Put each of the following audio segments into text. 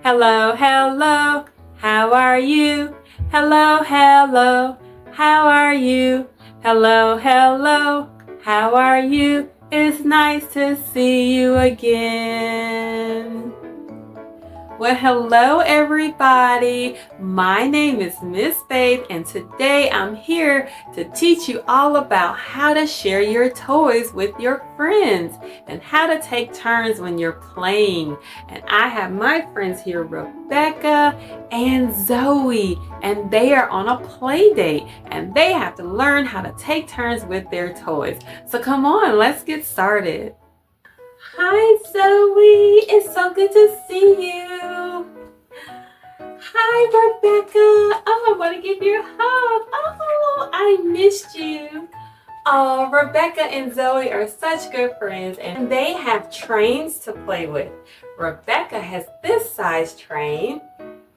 Hello, hello, how are you? Hello, hello, how are you? Hello, hello, how are you? It's nice to see you again. Well, hello everybody. My name is Miss Faith and today I'm here to teach you all about how to share your toys with your friends and how to take turns when you're playing. And I have my friends here, Rebecca and Zoe, and they are on a play date and they have to learn how to take turns with their toys. So come on, let's get started. Hi Zoe, it's so good to see you. Hi Rebecca, oh I want to give you a hug. Oh, I missed you. Oh, Rebecca and Zoe are such good friends and they have trains to play with. Rebecca has this size train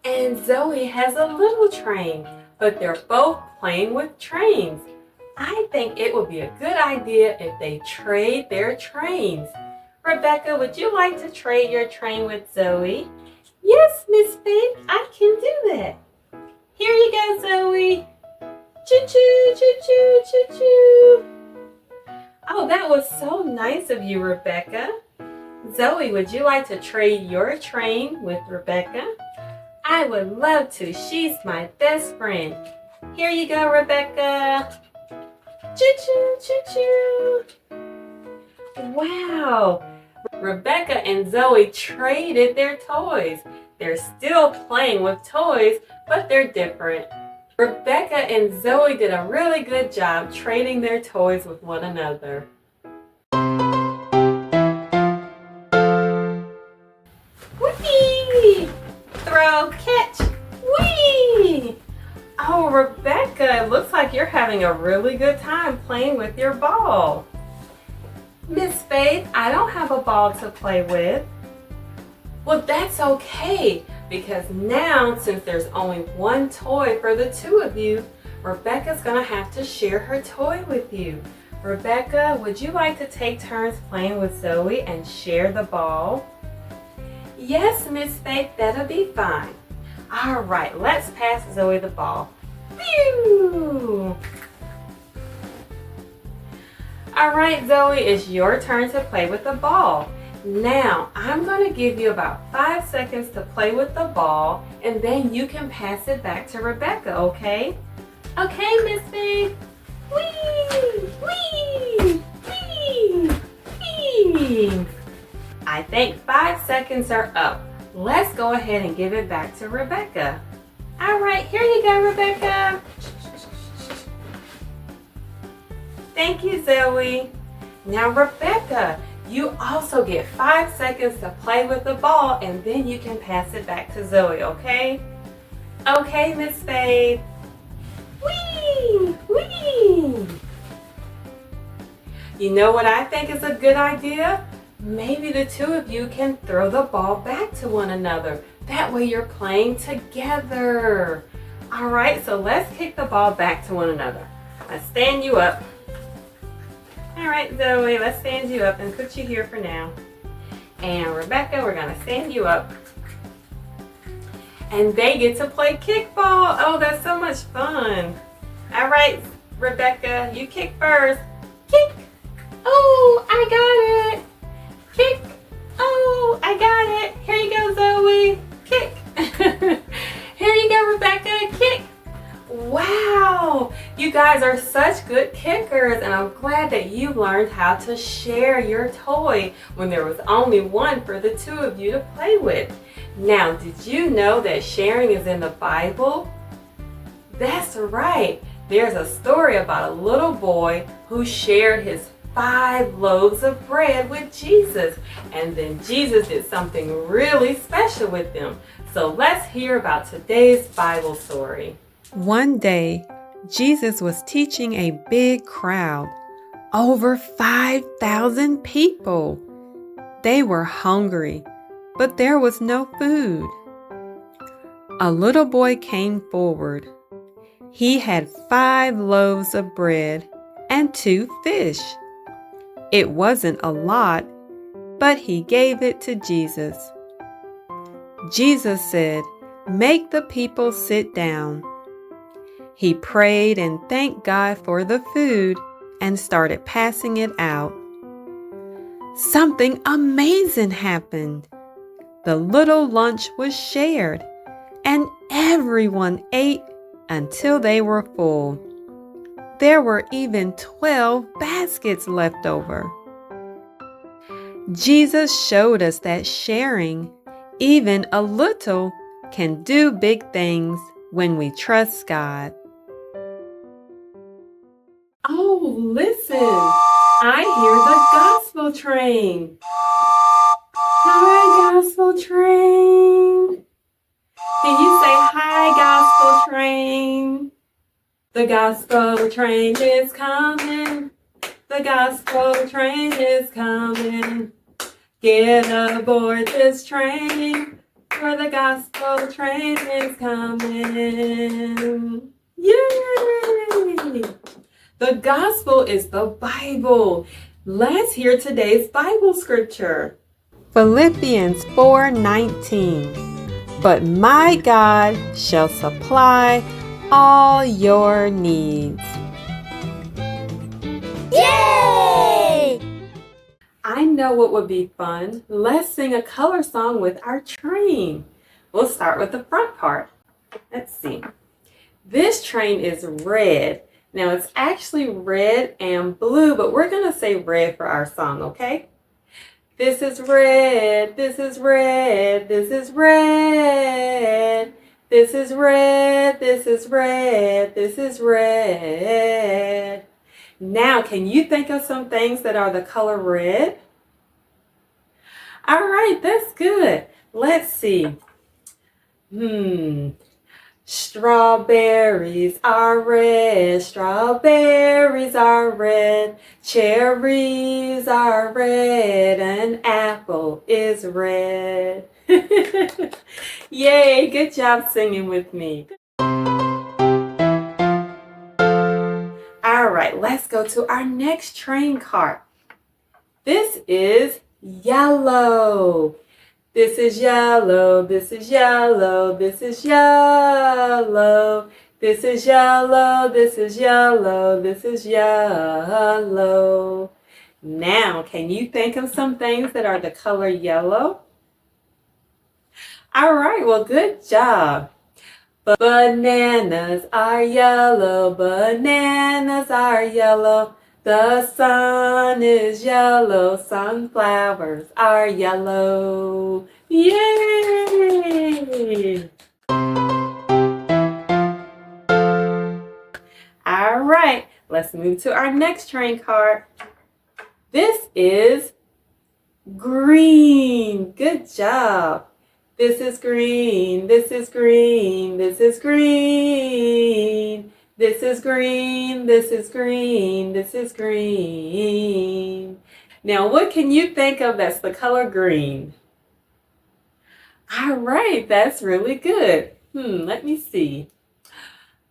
and Zoe has a little train, but they're both playing with trains. I think it would be a good idea if they trade their trains. Rebecca, would you like to trade your train with Zoe? Yes, Miss Faith, I can do that. Here you go, Zoe. Choo-choo, choo-choo, choo-choo. Oh, that was so nice of you, Rebecca. Zoe, would you like to trade your train with Rebecca? I would love to. She's my best friend. Here you go, Rebecca. Choo-choo, choo-choo. Wow. Rebecca and Zoe traded their toys. They're still playing with toys, but they're different. Rebecca and Zoe did a really good job trading their toys with one another. Whee! Throw, catch, whee! Oh, Rebecca, it looks like you're having a really good time playing with your ball. Miss Faith, I don't have a ball to play with. Well, that's okay, because now, since there's only one toy for the two of you, Rebecca's gonna have to share her toy with you. Rebecca, would you like to take turns playing with Zoe and share the ball? Yes, Miss Faith, that'll be fine. All right, let's pass Zoe the ball. Phew! All right, Zoe, it's your turn to play with the ball. Now, I'm going to give you about 5 seconds to play with the ball, and then you can pass it back to Rebecca, okay? Okay, Miss Faith. Whee! Whee! Whee! Whee! I think 5 seconds are up. Let's go ahead and give it back to Rebecca. All right, here you go, Rebecca. Thank you, Zoe. Now, Rebecca, you also get 5 seconds to play with the ball and then you can pass it back to Zoe, okay? Okay, Miss Faith. Whee! Whee! You know what I think is a good idea? Maybe the two of you can throw the ball back to one another. That way you're playing together. All right, so let's kick the ball back to one another. Let's stand you up. All right, Zoe, let's stand you up and put you here for now. And Rebecca, we're gonna stand you up. And they get to play kickball. Oh, that's so much fun. All right, Rebecca, you kick first. Kick. Oh, I got it. Kick. Oh, I got it. Here you go, Zoe. Kick. Here you go, Rebecca. Kick. Wow, you guys are such good kickers, and I'm glad that you learned how to share your toy when there was only one for the two of you to play with. Now, did you know that sharing is in the Bible? That's right. There's a story about a little boy who shared his 5 loaves of bread with Jesus, and then Jesus did something really special with them. So let's hear about today's Bible story. One day, Jesus was teaching a big crowd, over 5,000 people. They were hungry, but there was no food. A little boy came forward. He had 5 loaves of bread and 2 fish. It wasn't a lot, but he gave it to Jesus. Jesus said, "Make the people sit down." He prayed and thanked God for the food and started passing it out. Something amazing happened. The little lunch was shared, and everyone ate until they were full. There were even 12 baskets left over. Jesus showed us that sharing, even a little, can do big things when we trust God. Oh, listen! I hear the gospel train. Hi, gospel train. Can you say hi, gospel train? The gospel train is coming. The gospel train is coming. Get aboard this train, for the gospel train is coming. Yay! The gospel is the Bible. Let's hear today's Bible scripture. Philippians 4:19. But my God shall supply all your needs. Yay! I know what would be fun. Let's sing a color song with our train. We'll start with the front part. Let's see. This train is red. Now it's actually red and blue, but we're going to say red for our song, okay? This is red, this is red, this is red. This is red, this is red, this is red. Now, can you think of some things that are the color red? All right, that's good. Let's see. Strawberries are red, strawberries are red, cherries are red, an apple is red. Yay, good job singing with me. All right, let's go to our next train car. This is yellow. This is yellow, this is yellow, this is yellow. This is yellow, this is yellow, this is yellow. Now, can you think of some things that are the color yellow? All right, well, good job. Bananas are yellow, bananas are yellow. The sun is yellow, sunflowers are yellow. Yay! All right, let's move to our next train car. This is green. Good job. This is green, this is green, this is green. This is green, this is green, this is green. Now, what can you think of that's the color green? All right, that's really good. Let me see.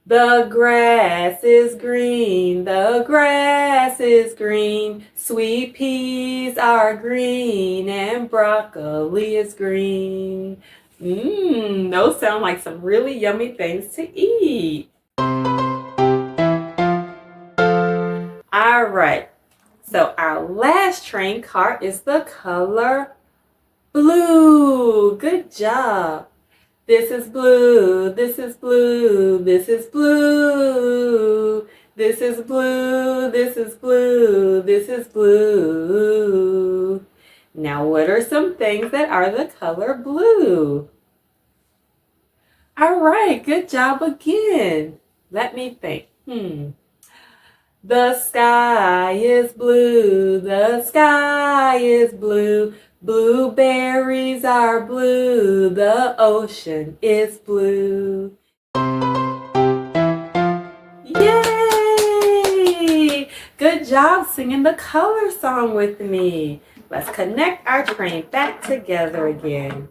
The grass is green, the grass is green. Sweet peas are green and broccoli is green. Those sound like some really yummy things to eat. All right, so our last train car is the color blue. Good job. This is blue, this is blue, this is blue. This is blue, this is blue, this is blue. Now, what are some things that are the color blue? All right, good job again. Let me think. The sky is blue, the sky is blue. Blueberries are blue, the ocean is blue. Yay! Good job singing the color song with me. Let's connect our train back together again.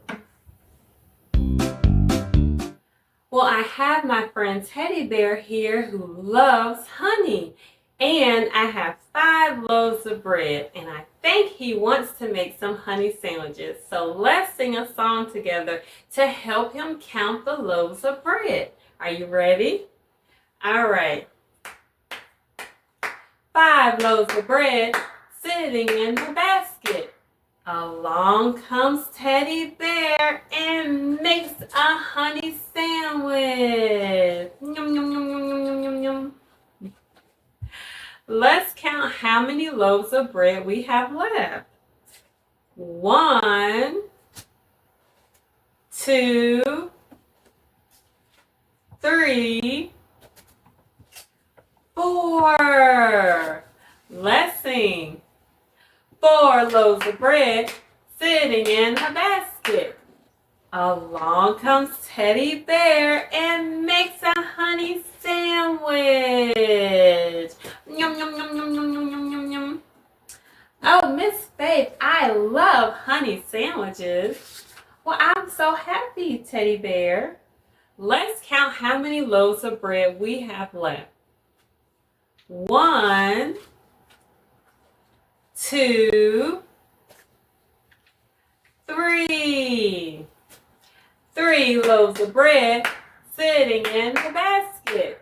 Well, I have my friend Teddy Bear here who loves honey. And I have 5 loaves of bread, and I think he wants to make some honey sandwiches. So let's sing a song together to help him count the loaves of bread. Are you ready? All right. 5 loaves of bread sitting in the basket. Along comes Teddy Bear and makes a honey sandwich. Yum, yum, yum, yum, yum, yum, yum, yum. Let's count how many loaves of bread we have left. 1, 2, 3, 4. Let's sing. 4 loaves of bread sitting in a basket. Along comes Teddy Bear and makes a honey sandwich. Yum, yum, yum, yum, yum, yum, yum, yum, yum. Oh, Miss Faith, I love honey sandwiches. Well, I'm so happy, Teddy Bear. Let's count how many loaves of bread we have left. 1, 2, 3. 3 loaves of bread sitting in the basket.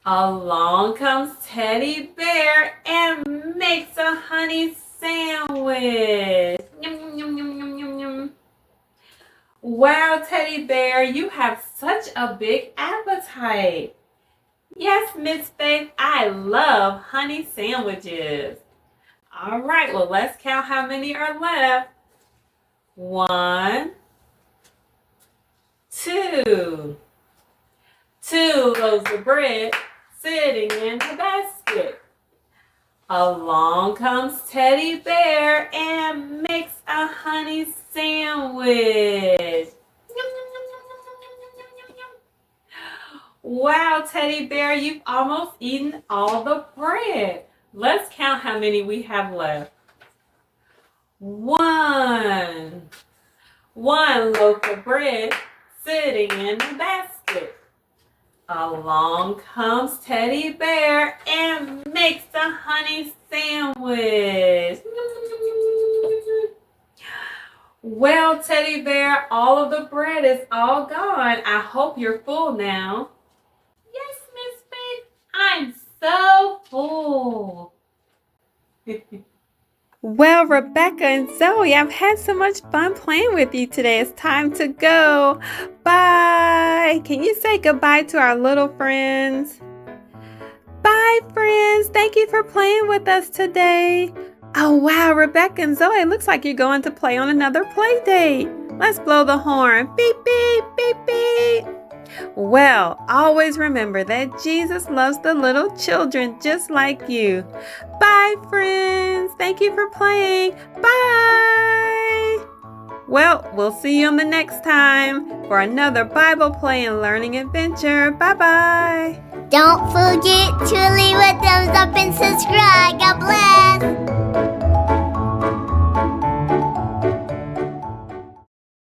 Along comes Teddy Bear and makes a honey sandwich. Yum, yum, yum, yum, yum, yum. Wow, Teddy Bear, you have such a big appetite. Yes, Miss Faith, I love honey sandwiches. All right, well, let's count how many are left. 1, 2. 2 loaves of bread sitting in the basket. Along comes Teddy Bear and makes a honey sandwich. Wow, Teddy Bear, you've almost eaten all the bread. Let's count how many we have left. 1. 1 loaf of bread sitting in the basket. Along comes Teddy Bear and makes a honey sandwich. Well, Teddy Bear, all of the bread is all gone. I hope you're full now. Yes, Miss Faith, I'm so full. Well, Rebecca and Zoe, I've had so much fun playing with you today. It's time to go. Bye. Can you say goodbye to our little friends? Bye, friends. Thank you for playing with us today. Oh, wow, Rebecca and Zoe, it looks like you're going to play on another play date. Let's blow the horn. Beep, beep, beep, beep. Well, always remember that Jesus loves the little children just like you. Bye, friends. Thank you for playing. Bye. Well, we'll see you on the next time for another Bible play and learning adventure. Bye-bye. Don't forget to leave a thumbs up and subscribe. God bless.